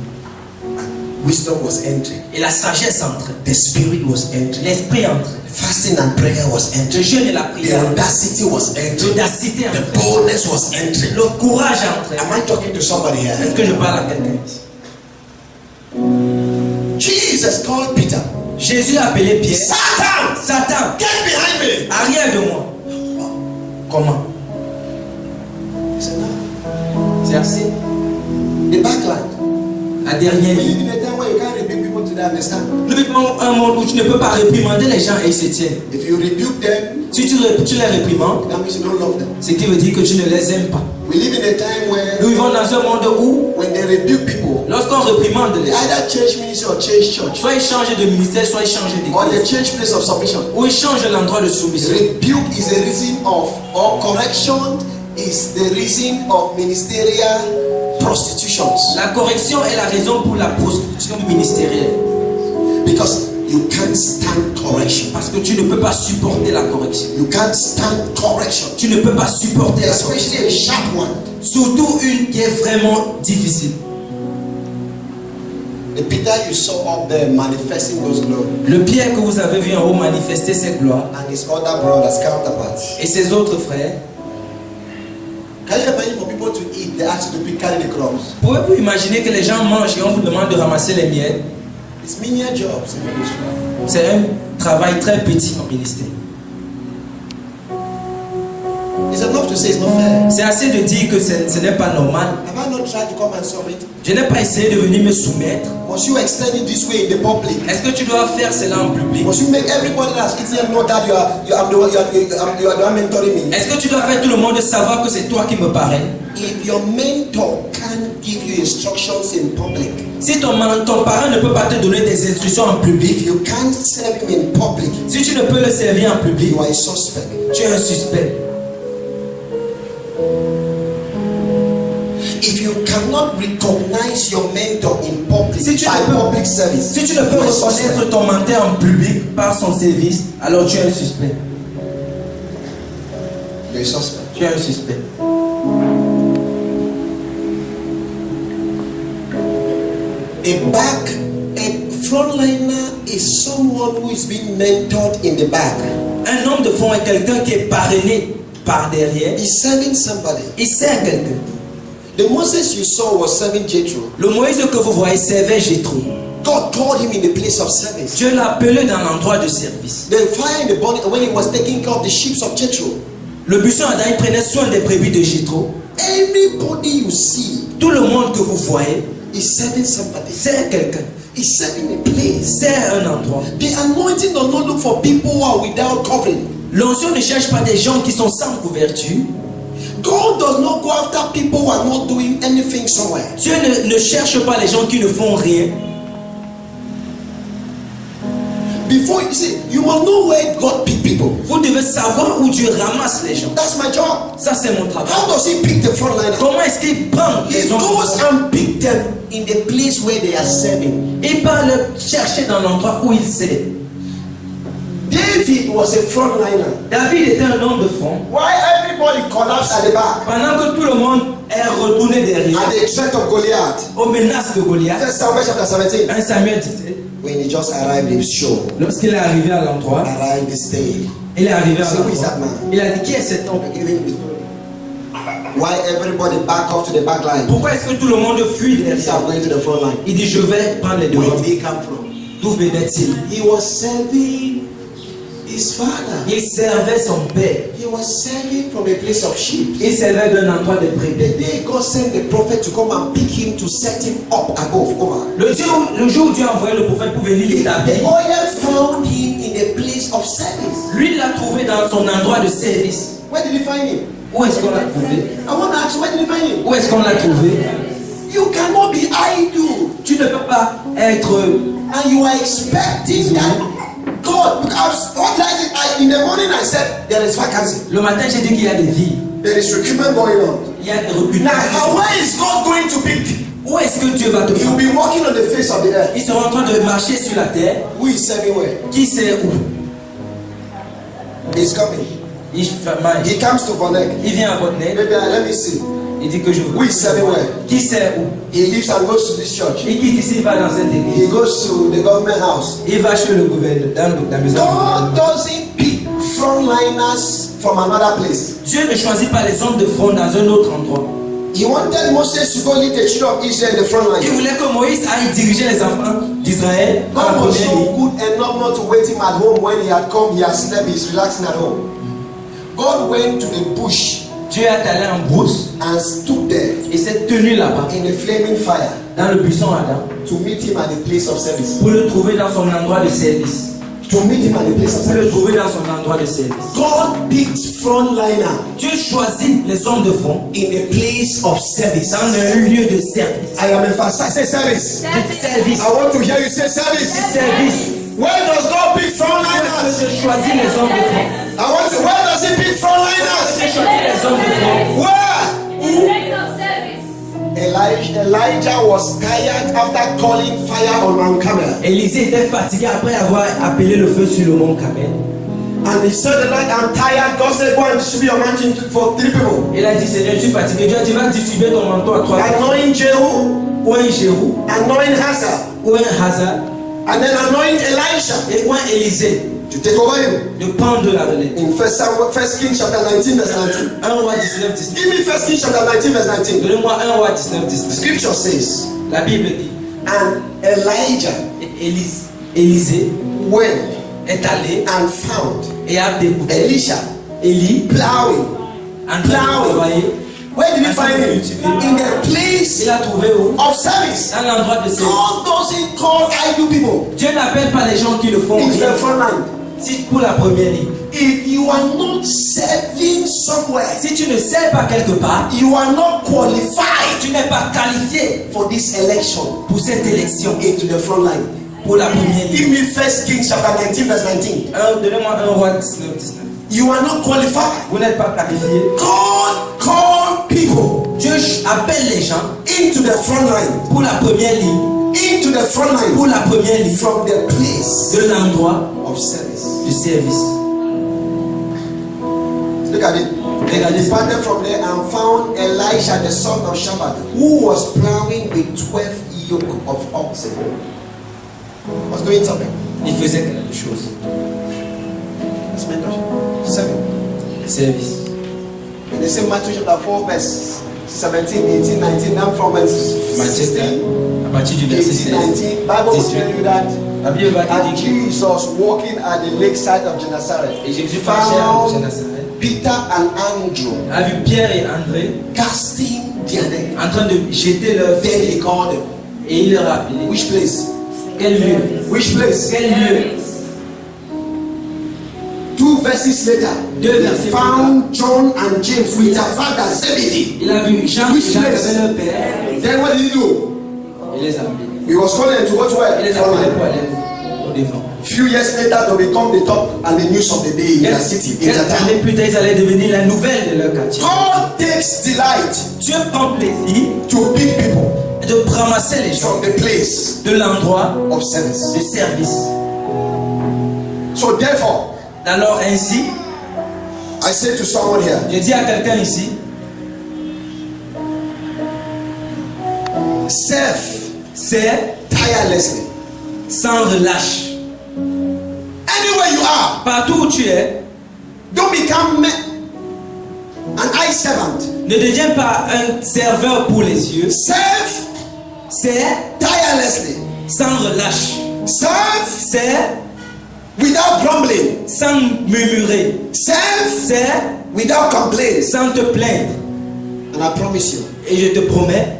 Wisdom was entering. Et la sagesse entrait. The spirit was entering. L'esprit entrait. Fasting and prayer was Le entering. jeûne et la The prière. audacity was entering. L'audacité The entrait. boldness was entering. Le courage entrait. Am I talking to somebody Est-ce here? que je parle à quelqu'un ici? Jesus called Peter. Jésus a appelé Pierre. Satan, Satan, get behind me. arrière de moi. Comment? He said, no. C'est assez. The backline. La dernière We ligne. live in a time where you can't rebuke people to understand. Nous vivons un monde où tu ne peux pas réprimander les gens et ils se tiennent. If you rebuke them, Si tu les réprimandes, that means you don't love them. ce qui veut dire que tu ne les aimes pas. We live in a time where Nous vivons dans un monde où, when they rebuke people, lorsqu'on réprimande les they gens, either change ministry or change church, soit ils changent de ministère, soit ils changent or they d'église, change place of submission. ou ils changent l'endroit de soumission. Rebuke is a reason of, or correction is the reason of ministerial prostitutions. La correction est la raison pour la prostitution ministérielle. Because you can't stand correction. Parce que tu ne peux pas supporter la correction. You can't stand correction. Tu ne peux pas supporter la correction. Especially a sharp one. Surtout une qui est vraiment difficile. The Peter you saw up there manifesting those glory, Le Pierre que vous avez vu en haut manifester cette gloire and his other brothers, counterparts. et ses autres frères, Can you imagine for people to eat, they ask you to pick, carry the crumbs? pouvez-vous imaginer que les gens mangent et on vous demande de ramasser les miettes? It's menial jobs in ministry. C'est un travail très petit en ministère. It's enough to say it's not fair. C'est assez de dire que ce n'est pas normal. Have I not tried to come and submit? Je n'ai pas essayé de venir me soumettre. But Must you extend it this way in the public? Est-ce que tu dois faire cela en public? Must you make everybody that's eating know that you are the one mentoring me? Est-ce que tu dois faire tout le monde savoir que c'est toi qui me parraines? If your mentor can't give you instructions in public, Si ton parrain ne peut pas te donner des instructions en public, if you can't serve him in public, si tu ne peux le servir en public, you are a suspect. tu es un suspect. If you cannot recognize your mentor in public Si tu by ne peux- public service, Si tu ne peux you are a suspect. reconnaître ton mentor en public par son service, alors tu es un suspect. You're a suspect. Tu es un suspect. A frontliner is someone who is being mentored in the back. Un homme de front est quelqu'un qui est parrainé par derrière. He's serving somebody. Il sert quelqu'un. The Moses you saw was serving Jethro. Le Moïse que vous voyez servait Jétro. God called him in the place of service. Dieu l'a appelé dans l'endroit de service. The fire in the burning when he was taking care of the sheep of Jethro. Le buisson Adam il prenait soin des brebis de Jétro. Everybody you see Tout le monde que vous voyez is serving somebody. sert quelqu'un. He's serving a place. Sert un endroit. The anointing does not look for people who are without covering. L'onction ne cherche pas des gens qui sont sans couverture. God does not go after people who are not doing anything somewhere. Dieu ne cherche pas les gens qui ne font rien. Before you see, you must know where God pick people. Vous devez savoir où Dieu ramasse les gens. That's my job. Ça c'est mon travail. How does he pick the frontliner? Comment est-ce qu'il prend He les gens? goes and pick them in the place where they are serving. Il va le chercher dans l'endroit où il sert. David was a frontliner. David était un homme de front. Why everybody collapsed at the back? Pendant que tout le monde est retourné derrière At the threat of Goliath. aux menaces de Goliath. 1 Samuel chapter 17. 1 Samuel disait, When he just arrived, he showed. lorsqu'il est arrivé à l'endroit, Arrived, he stayed. il est arrivé à So who is that l'endroit. man? Il a dit qui est cet homme? Why everybody back off to the back line? Pourquoi est-ce que tout le monde fuit He said, derrière? I'm going to the front line. Il dit je vais prendre les devants. Where did he come from? D'où venait-il? He was serving his father. Il servait son père. He was serving from a place of sheep. Il servait d'un endroit de The brebis. day God sent the prophet to come and pick him to set him up above, over. Le jour où Dieu a envoyé le prophète pour venir The l'établir, oil found him in a place of service. lui il l'a trouvé dans son endroit de service. Where did he find him? Où est-ce qu'on l'a trouvé? I want to ask you, where did he find him? Où est-ce qu'on l'a trouvé? You cannot be idle. Tu ne peux pas être. And you are expecting that God, because what in the morning I said there is vacancy. Le matin, j'ai dit qu'il y a des vies. There is recruitment going on. Il y a des Now, recrutements. where is God going to pick? Où est-ce que Dieu va te He will prendre? be walking on the face of the earth. Ils seront en train de marcher sur la terre. Who is serving where? Qui sait où? He's coming. Il fait mal. He comes to connect. Il vient à votre nez. Maybe let me see. Il dit que je Who is serving where? Qui sait où? He leaves and goes to this church. Il quitte ici, il va dans cette église. He goes to the government house. Il va chez le gouverneur, dans la maison. God doesn't pick frontliners from another place. Dieu ne choisit pas les hommes de front dans un autre endroit. He wanted Moses to go lead the children of Israel in the front Il line. voulait que Moïse aille diriger les enfants d'Israël à la God was première so ligne. good enough not to wait him at home when he had come, he had slept, he's relaxing at home. God went to the bush Dieu est allé en brousse and stood there et s'est tenu là-bas, in a flaming fire dans le buisson Adam, to meet him at the place of service. pour le trouver dans son endroit de service. To meet him at the place of Pour le service. trouver dans son endroit de service. God picked frontliner Dieu choisit les hommes de front in a place of service. dans un lieu de service. I am emphasizing say service. De service. I want to hear you say service. Service. Where does God pick Dieu frontliners? choisit les hommes de front. I want to. Where does He pick Dieu frontliners? choisit les hommes de front. Where? Elijah was tired after calling fire on Mount Carmel, Élisée était fatigué après avoir appelé le feu sur le mont Carmel. and he said, "The Lord, I'm tired." God said, "Go and distribute your mountain for 3 people." Il a dit Seigneur, je suis fatigué. Dieu a dit va distribuer ton manteau à 3 personnes. Anoint Jehu, Ou un Jérou, anoint Hazael, ou un Hazar, and then anoint Elisha et ou un Élisée to take over him. de prendre la relève. In First Kings chapter 19 verse 19. 1 roi 19, 19. Give me First Kings chapter 19 verse 19. Donnez-moi 1 roi 19, 19. Scripture says, La Bible dit and Elijah Élisée went est allé and found et a découvert Elisha Élie plowing en train de travailler Where did he find it? In the place Il a trouvé où? of service. Dans l'endroit de service. God doesn't call idle people Dieu n'appelle pas les gens qui le font into rien. the front line. Si pour la première ligne. If you are not serving somewhere, Si tu ne sais pas quelque part, you are not qualified tu n'es pas qualifié for this election pour cette élection, into the front line. pour la première Give ligne. me 1 Kings chapter 19 verse 19. Donnez-moi 1 roi 19, 19. You are not qualified. Vous n'êtes pas qualifié. God call people Dieu appelle les gens into the front line. pour la première ligne, Into the front line pour la première ligne from the place de l'endroit of service. du service. Look at it. They departed from there and found Elisha the son of Shaphat, who was plowing with 12 yoke of oxen. Was doing something. Il faisait quelque chose. Let's mention. 7. Service. And they say Matthew chapter 4 verse 17, 18, 19, now from verse Matthieu 16, à partir du verset 18, 16. 19. Bible will tell you that La Bible va te and dire que Jesus walking at the lakeside of Gennesaret et Jésus marchait à found Gennesaret, Peter and Andrew a vu Pierre et André casting their net. en train de jeter leur Then filet he called them. et il leur a appelé. Which place? Quel lieu? Which place? Quel lieu? 2 verses later, Deux they versets found John and James with their father Zebedee. Il a vu Jean Which et Jacques place? avec leur père. Then what did he do? Il les a appelés. He was calling them to go to Il les a where? appelés pour aller au devant. Few years later, they become the top and the news of the day in their city, in their Quelques town. années plus tard, ils allaient devenir la nouvelle de leur quartier. God takes delight Dieu prend plaisir to pick people de ramasser les gens from the place de l'endroit of service. de service. So therefore, Alors ainsi, I say to someone here, je dis à quelqu'un ici, serve c'est tirelessly. sans relâche. Anywhere you are, Partout où tu es, don't become an eye servant. ne deviens pas un serveur pour les yeux. Serve C'est tirelessly. sans relâche. Serve C'est without grumbling. sans murmurer. Serve C'est without complaint. sans te plaindre. And I promise you, Et je te promets,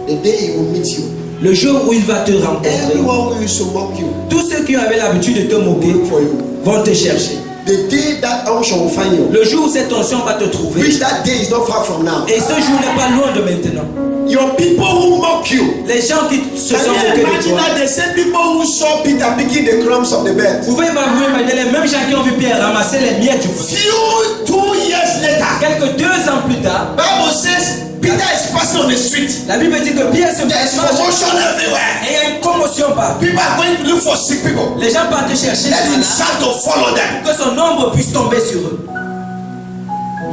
the day he will meet you, le jour où il va te rencontrer, everyone who used to mock you, tous ceux qui avaient l'habitude de te moquer look for you. vont te chercher. The day that unction will find you, Le jour où cette onction va te trouver, which that day is not far from now. et ce jour n'est pas loin de maintenant. Your people who mock you, Les gens qui se can sont you moqués de imagine toi. that the same people who saw Peter picking the crumbs of the bed? Vous pouvez pas vous imaginer les mêmes gens qui ont vu Pierre ramasser les miettes du feu. Few 2 years later, Quelques 2 ans plus tard, Bible says Peter is passing on the street. la Bible dit que Pierre se There is marche commotion everywhere. et il y a une commotion partout. People are going to look for sick people. Les gens partent chercher Let les him malades, start to follow them. que son ombre puisse tomber sur eux.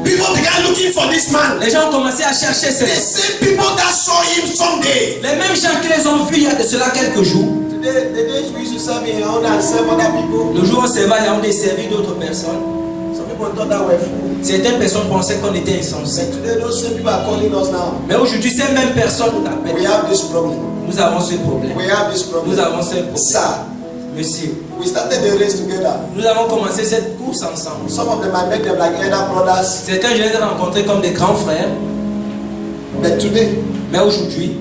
People began looking for this man. Les gens ont commencé à chercher The ces same people that saw him someday. les mêmes gens qui les ont vus il y a de cela quelques jours. Today, the days we used to serve in Yaoundé and serve other people. Le jour où on s'est va, on a servi d'autres personnes. Some people thought that we're fools. Certaines personnes pensaient qu'on était insensés. And today, those same people are calling us now. Mais aujourd'hui, ces mêmes personnes nous appellent. We have this problem. Nous avons ce problème. We have this problem. Nous avons ce problème. Sir, Monsieur, we started the race together. nous avons commencé cette course ensemble. Some of them I met them like elder brothers. Certains, je les ai rencontrés comme des grands frères. But today, Mais aujourd'hui,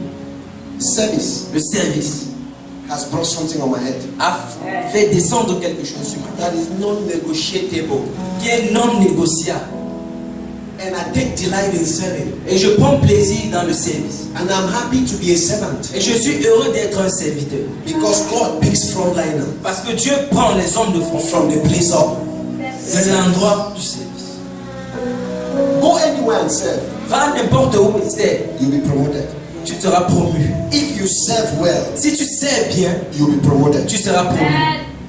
service le service has brought something on my head a fait descendre quelque chose sur ma tête that is non-negotiable. qui est non négociable. And I take delight in serving. Et je prends plaisir dans le service. And I'm happy to be a servant. Et je suis heureux d'être un serviteur. Because God picks frontliner Parce que Dieu prend les hommes de front from the place of. de l'endroit du service. Go anywhere and serve. Va n'importe où tu es, You'll be promoted. tu seras promu. If you serve well, Si tu sais bien, you'll be promoted. tu seras promu.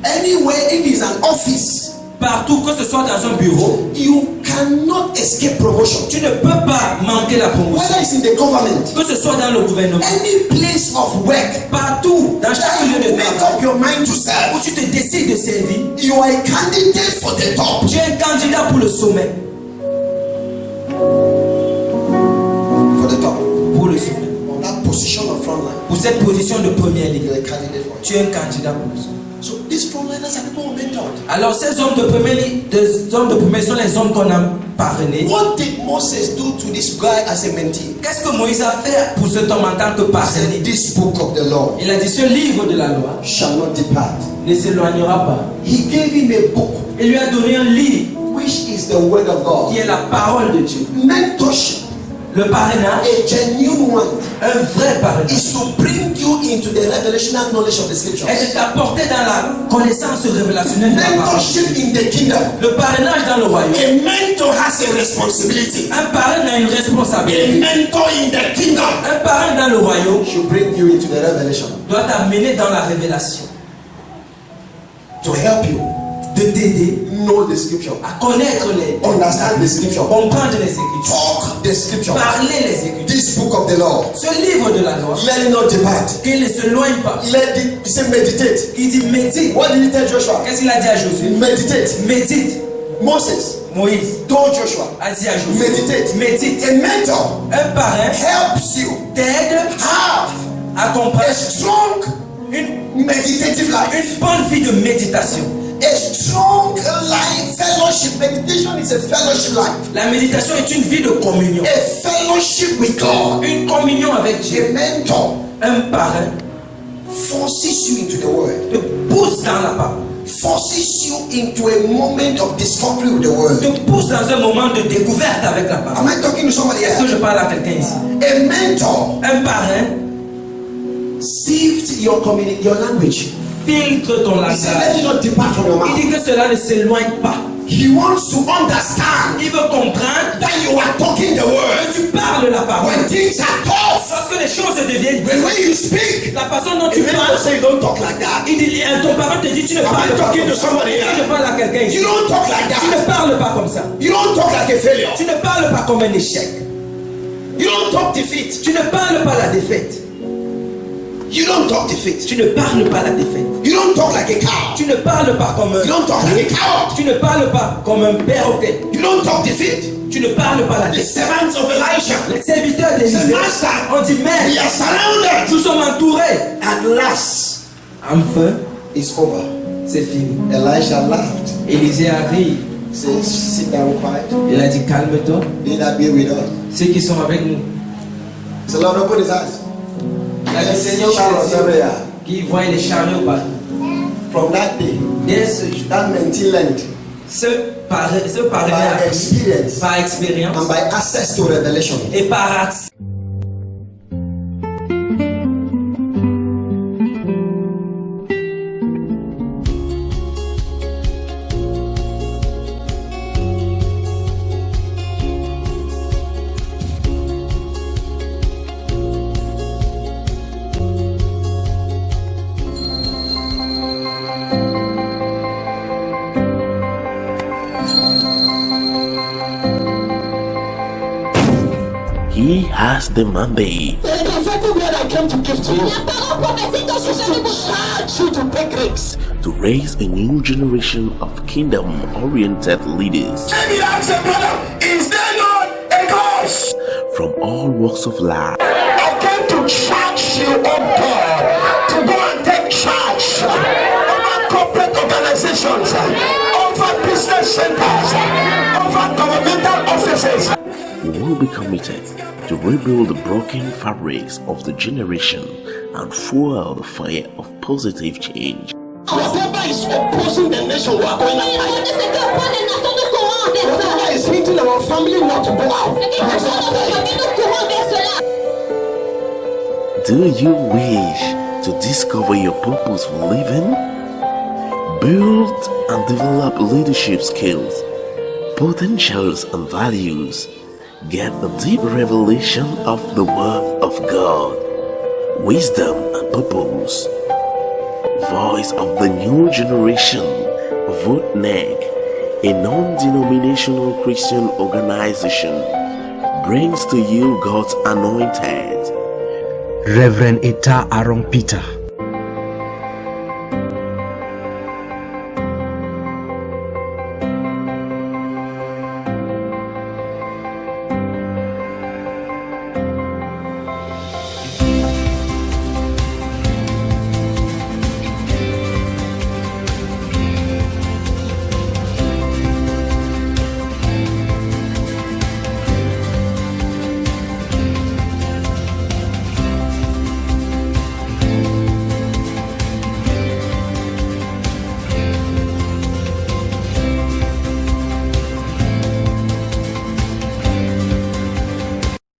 Anywhere, if it's an office, Partout, que ce soit dans un bureau, you cannot escape promotion. tu ne peux pas manquer la promotion. Whether it's in the government, Que ce soit dans le gouvernement, any place of work, partout, dans chaque that lieu you de make travail, up your mind to où serve, tu te décides de servir, you are a candidate for the top. tu es un candidat pour le sommet. For the top. Pour le sommet. On that position of frontline, Pour cette position de première ligne, you're a candidate for it. tu es un candidat pour le sommet. So these frontliners mentors are people who mentored. Alors ces hommes de premier sont les hommes qu'on a parrainés. What did Moses do to this guy as a mentee? Qu'est-ce que Moïse a fait pour cet homme en tant que He parrainé? said, this book of the law Il a dit ce livre de la loi shall not depart. ne s'éloignera pas. He gave him a book Il lui a donné un livre which is the word of God. qui est la parole de Dieu. Mentorship, Le parrainage, a genuine one, un vrai parrainage, is to bring you into the revelational knowledge of the scriptures. est de t'apporter dans la connaissance révélationnelle de la parole. Mentorship in the kingdom. Le parrainage dans le royaume. A mentor has a responsibility. Un parrain a une A responsabilité. mentor in the kingdom Un parrain dans le royaume should bring you into the revelation doit t'amener dans la révélation, to help you de t'aider know the scripture, à connaître les, understand the scripture, comprendre les Écritures, talk the scripture. parler les Écritures. This book of the law, Ce livre de la loi, let it not depart. qu'il ne s'éloigne pas, Let it, he said, meditate. qui dit médite. What did he tell Joshua? Qu'est-ce qu'il a dit à Josué? Meditate. Médite. Moses Moïse told Joshua, a dit à Josué, meditate. médite. A mentor Un parrain helps you t'aide have à comprendre a strong une meditative life. bonne vie de méditation. A strong life, fellowship. Meditation is a fellowship life. La méditation est une vie de communion. A fellowship with God. Une communion avec Dieu. A mentor Un parrain forces you into the word, te pousse dans la parole, forces you into a moment of discovery with the word. te pousse dans un moment de découverte avec la parole. Am I talking to somebody Est-ce que else? je parle à quelqu'un ici? A mentor Un parrain sift your language. filtre ton He said, langage. let it not depart from your Il mouth. dit que cela ne s'éloigne pas. He wants to understand Il veut comprendre that you are talking the word. que tu parles la parole. When things are tough, Lorsque les choses deviennent the dures, way you speak, la façon dont a tu mentor parles, say, don't talk like that. il dit, ton parent te dit, tu ne Am I parles pas talking comme to ça. somebody else? Je parle à quelqu'un ici. You don't talk like Tu ne that. parles pas comme ça. You don't talk like a failure. Tu ne parles pas comme un échec. You don't talk defeat. Tu ne parles pas la défaite. You don't talk defeat. Tu ne parles pas la défaite. You don't talk like a cow. Tu ne parles pas comme You un... don't talk like a coward. Tu ne parles pas comme un perroquet. You don't talk defeat. Tu ne parles pas la The défaite. servants of Elisha, Les serviteurs Say, d'Élisée Master, ont dit, we mais are surrounded. nous sommes entourés. At last, Enfin, it's over. c'est fini. Elisha laughed. Élisée a ri. Says, sit down quiet. Il a dit, calme-toi. They that be with us. Ceux qui sont avec nous. So Lord, open his eyes. Il a dit, Seigneur, Chariots everywhere. qui voit les chariots partout. From that day, Dès ce jour, that mentee learned ce parrain by a appris experience par expérience and by access to revelation. et par accès. He has the mandate The prophetic word I came to give to you is to charge you to take risks. to raise a new generation of kingdom-oriented leaders Let me ask a brother, is there not a cause? from all walks of life. I came to charge you, oh God, to go and take charge over corporate organizations, over business centers, over governmental offices. We will be committed to rebuild the broken fabrics of the generation and fuel the fire of positive change. Whoever is opposing the nation, we are going after it. Whoever is hitting our family not to go out. Do you wish to discover your purpose for living? Build and develop leadership skills, potentials, and values. Get the deep revelation of the Word of God, wisdom and purpose. Voice of the new generation, VOTNEG, a non-denominational Christian organization, brings to you God's anointed Reverend Eta Aaron Peter,